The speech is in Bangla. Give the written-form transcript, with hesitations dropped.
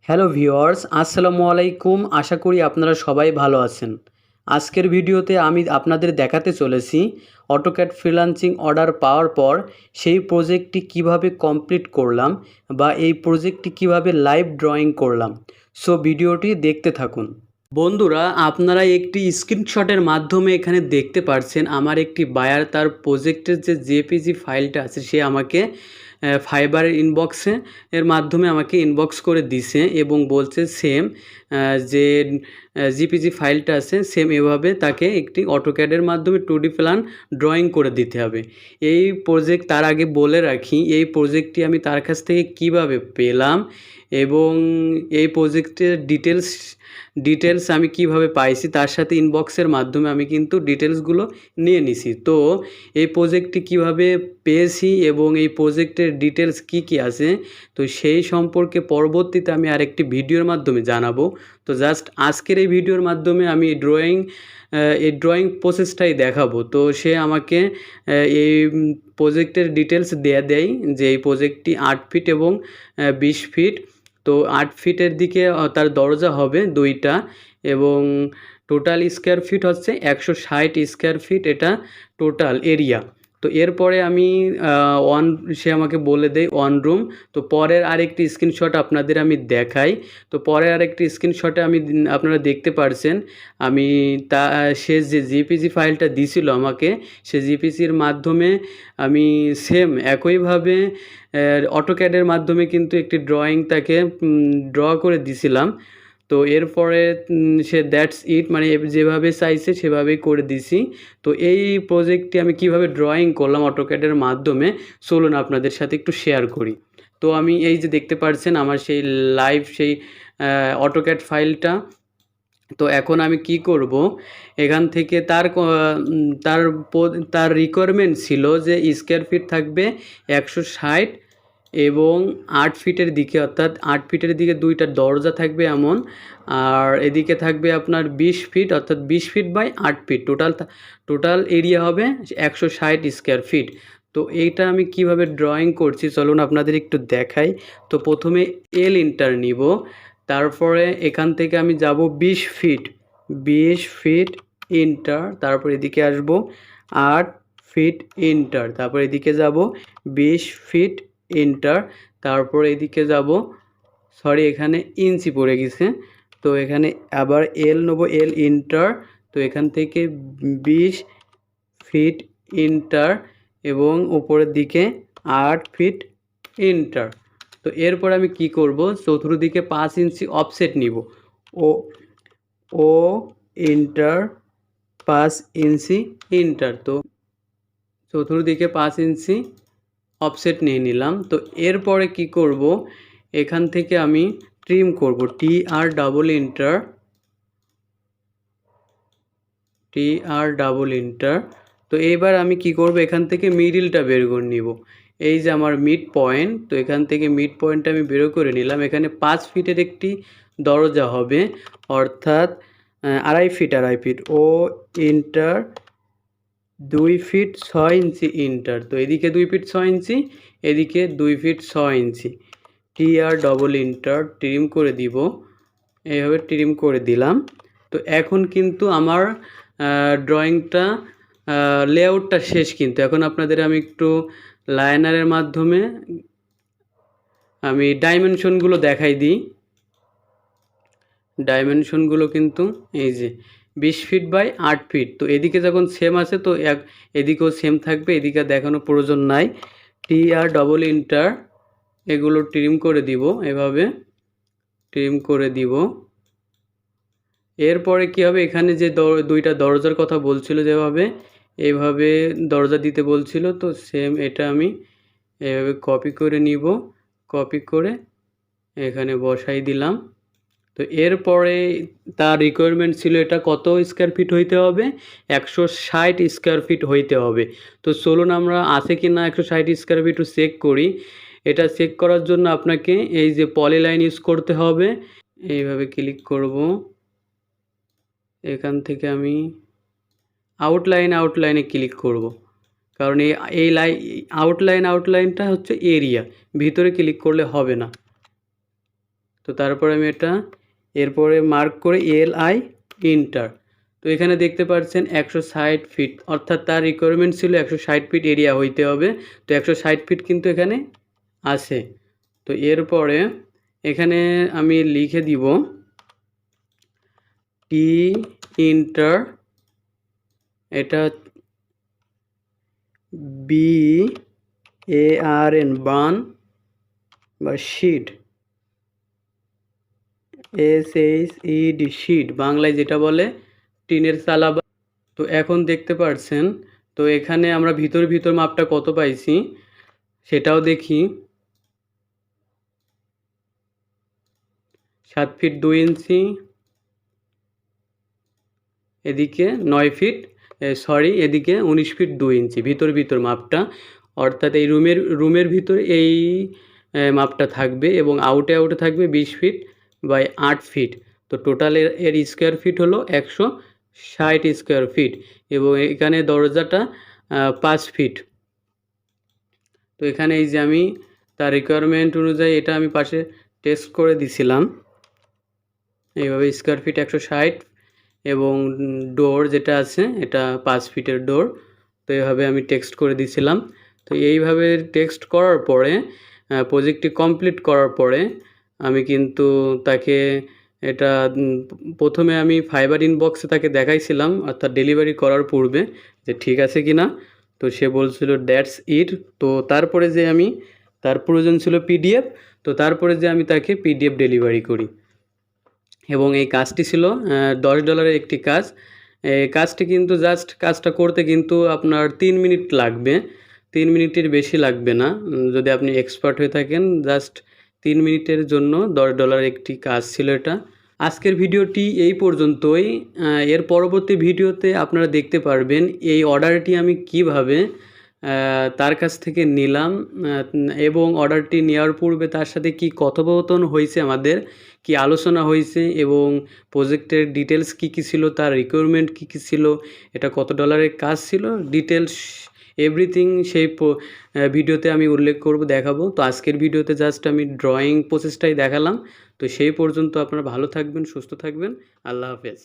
হ্যালো ভিউয়ার্স, আসসালামু আলাইকুম। আশা করি আপনারা সবাই ভালো আছেন। আজকের ভিডিওতে আমি আপনাদের দেখাতে চলেছি অটোক্যাড ফ্রিল্যান্সিং অর্ডার পাওয়ার পর সেই প্রজেক্টটি কিভাবে কমপ্লিট করলাম বা এই প্রজেক্টটি কিভাবে লাইভ ড্রয়িং করলাম। সো ভিডিওটি দেখতে থাকুন। বন্ধুরা, আপনারা একটি স্ক্রিনশটের মাধ্যমে এখানে দেখতে পাচ্ছেন আমার একটি বায়ার তার প্রজেক্টের যে জেপিজি ফাইলটা আছে সে আমাকে ফাইবারের ইনবক্সে এর মাধ্যমে আমাকে ইনবক্স করে দিছে এবং বলছে সেম যে জিপিজি ফাইলটা আছে সেম এভাবে তাকে একটি অটোক্যাডের মাধ্যমে 2D প্ল্যান ড্রয়িং করে দিতে হবে। এই প্রজেক্ট তার আগে বলে রাখি, এই প্রজেক্টটি আমি তার কাছ থেকে কিভাবে পেলাম এবং এই প্রজেক্টের ডিটেলস আমি কিভাবে পাইছি তার সাথে ইনবক্সের মাধ্যমে আমি কিন্তু ডিটেলসগুলো নিয়ে নিছি। তো এই প্রজেক্টটি কিভাবে পেয়েছি এবং এই প্রজেক্টের ডিটেলস কি আছে তো সেই সম্পর্কে পরবর্তীতে আমি আরেকটি ভিডিওর মাধ্যমে জানাবো। তো জাস্ট আজকের এই ভিডিওর মাধ্যমে আমি এই ড্রয়িং প্রসেসটাই দেখাবো। তো সে আমাকে এই প্রজেক্টের ডিটেলস দেয় যে এই প্রজেক্টটি 8 ফিট এবং 20 ফিট। তো 8 ফিটের দিকে তার দরজা হবে 2টা এবং টোটাল স্কোয়ার ফিট হচ্ছে 160 স্কোয়ার ফিট, এটা টোটাল এরিয়া। তো এরপরে আমি সে আমাকে বলে দেয় 1 রুম। তো পরের আরেকটি স্ক্রিনশট আপনাদের আমি দেখাই। তো পরের আরেকটি স্ক্রিনশটে আপনারা দেখতে পারছেন আমি সে যে জিপিজি ফাইলটা দিছিল আমাকে, সে জিপিসির মাধ্যমে আমি সেম একইভাবে অটোক্যাডের মাধ্যমে কিন্তু একটি ড্রয়িং তাকে ড্র করে দিছিলাম। তো এরপরে সে দ্যাটস ইট, মানে যেভাবে চাইছে সেভাবেই করে দিছি। তো এই প্রজেক্টটি আমি কিভাবে ড্রয়িং করলাম অটোক্যাডের মাধ্যমে চলুন আপনাদের সাথে একটু শেয়ার করি। তো আমি এই যে দেখতে পাচ্ছেন আমার সেই লাইভ সেই অটোক্যাড ফাইলটা। তো এখন আমি কি করব, এখান থেকে তার তার রিকোয়ারমেন্ট ছিল যে স্কোয়ার ফিট থাকবে 160 এবং 8 ফিটের দিকে, অর্থাৎ 8 ফিটের দিকে 2টা দরজা থাকবে এমন, আর এদিকে থাকবে আপনার 20 ফিট, অর্থাৎ 20 feet by 8 feet, total area হবে 160 স্কোয়ার ফিট। তো এইটা আমি কিভাবে ড্রয়িং করছি চলুন আপনাদের একটু দেখাই। তো প্রথমে এল ইন্টার নিব, তারপরে এখান থেকে আমি যাব 20 ফিট, 20 ফিট ইন্টার, তারপর এদিকে আসব 8 ফিট ইন্টার, তারপর এদিকে যাব 20 ফিট ইন্টার, তারপর এদিকে যাব, সরি এখানে ইঞ্চি পড়ে গেছে, তো এখানে আবার এল নেব, এল ইন্টার। তো এখান থেকে 20 ফিট ইন্টার এবং উপরের দিকে 8 ফিট ইন্টার। তো এরপর আমি কি করব, চতুর্দিকে 5 ইঞ্চি অফসেট নিব, ও ও ইন্টার 5 ইঞ্চি ইন্টার। তো চতুর্দিকে 5 ইঞ্চি অফসেট নিয়ে নিলাম। তো এরপরে কি করব, এখান থেকে আমি ট্রিম করব, TR তো এইবার আমি কি করব, এখান থেকে মিডিলটা বের করে নিব। এই যে আমার মিড পয়েন্ট, তো এখান থেকে মিড পয়েন্টটা আমি বের করে নিলাম। এখানে 5 ফিটের একটি দরজা হবে, অর্থাৎ 2.5 ফিট ও ইন্টার 2 ফিট 6 ইঞ্চি ইন্টার। তো এদিকে 2 ফিট 6 ইঞ্চি, এদিকে 2 ফিট 6 ইঞ্চি, ইন্টার ট্রিম করে দিব, এইভাবে ট্রিম করে দিলাম। তো এখন কিন্তু আমার ড্রয়িংটা লেআউটটা শেষ, কিন্তু এখন আপনাদের আমি একটু লাইনারের মাধ্যমে আমি ডাইমেনশনগুলো দেখাই দিই। ডাইমেনশনগুলো কিন্তু এই যে 20 ফিট বাই 8 ফিট। তো এদিকে যখন সেম আছে তো এদিকেও সেম থাকবে, এদিকে দেখানোর প্রয়োজন নাই। ইন্টার এগুলো ট্রিম করে দিব, এভাবে ট্রিম করে দিব। এরপরে কি হবে, এখানে যে 2টা দরজার কথা বলছিল যেভাবে এইভাবে দরজা দিতে বলছিল, তো সেম এটা আমি এভাবে কপি করে নিব, কপি করে এখানে বসাই দিলাম। তো এরপরে তার রিকোয়ারমেন্ট ছিল এটা কত স্কোয়ার ফিট হইতে হবে, 160 স্কোয়ার ফিট হইতে হবে। তো চলুন আমরা আছে কি না 160 স্কোয়ার ফিট চেক করি। এটা চেক করার জন্য আপনাকে এই যে পলিলাইন ইউজ করতে হবে, এইভাবে ক্লিক করব। এখান থেকে আমি আউটলাইনে ক্লিক করব, কারণ এই আউটলাইনটা হচ্ছে এরিয়া, ভিতরে ক্লিক করলে হবে না। তো তারপরে আমি এটা এরপরে মার্ক করে LI ইন্টার। তো এখানে দেখতে পাচ্ছেন 160 ফিট, অর্থাৎ তার রিকোয়ারমেন্ট ছিল 160 ফিট এরিয়া হইতে হবে। তো 160 ফিট কিন্তু এখানে আছে। তো এরপরে এখানে আমি লিখে দিব টি ইন্টার, এটা BARN বান বা শিট, SHED শিট, বাংলায় যেটা বলে টিনের চালা। তো এখন দেখতে পাচ্ছেন, তো এখানে আমরা ভিতর মাপটা কত পাইছি সেটাও দেখি। 7 ফিট 2 ইঞ্চি, এদিকে 9 ফিট এদিকে 19 ফিট 2 ইঞ্চি ভিতর মাপটা, অর্থাৎ এই রুমের ভিতরে এই মাপটা থাকবে এবং আউটে থাকবে 20 ফিট বাই 8 ফিট। তো টোটাল এর স্কোয়ার ফিট হলো 160 স্কোয়ার ফিট এবং এখানে দরজাটা 5 ফিট। তো এখানে এই যে আমি তার রিকোয়ারমেন্ট অনুযায়ী এটা আমি পাশে টেক্সট করে দিছিলাম এইভাবে, স্কোয়ার ফিট 160 এবং ডোর যেটা আছে এটা 5 ফিটের ডোর। তো এইভাবে আমি টেক্সট করে দিছিলাম। তো এইভাবে টেক্সট করার পরে প্রজেক্টটি কমপ্লিট করার পরে আমি কিন্তু তাকে এটা প্রথমে আমি ফাইবার ইনবক্সে তাকে দেখাইছিলাম, অর্থাৎ ডেলিভারি করার পূর্বে, যে ঠিক আছে কি না। তো সে বলছিল দ্যাটস ইট। তো তারপরে যে আমি তার প্রয়োজন ছিল PDF, তো তারপরে যে আমি তাকে PDF ডেলিভারি করি এবং এই কাজটি ছিল $10 একটি কাজ। এই কাজটি কিন্তু জাস্ট কাজটা করতে কিন্তু আপনার 3 মিনিট লাগবে, 3 মিনিটের বেশি লাগবে না যদি আপনি এক্সপার্ট হয়ে থাকেন। জাস্ট 3 মিনিটের জন্য $10 একটি কাজ ছিল এটা। আজকের ভিডিওটি এই পর্যন্তই। এর পরবর্তী ভিডিওতে আপনারা দেখতে পারবেন এই অর্ডারটি আমি কিভাবে তার কাছ থেকে নিলাম এবং অর্ডারটি নেওয়ার পূর্বে তার সাথে কি কথোপকথন হয়েছে, আমাদের কি আলোচনা হয়েছে এবং প্রজেক্টের ডিটেলস কী ছিল, তার রিকোয়ারমেন্ট কী ছিল, এটা কত ডলারের কাজ ছিল, ডিটেলস এভরিথিং সেই ভিডিওতে আমি উল্লেখ করব, দেখাবো। তো আজকের ভিডিওতে জাস্ট আমি ড্রয়িং প্রসেসটাই দেখালাম। তো সেই পর্যন্ত আপনারা ভালো থাকবেন, সুস্থ থাকবেন। আল্লাহ হাফেজ।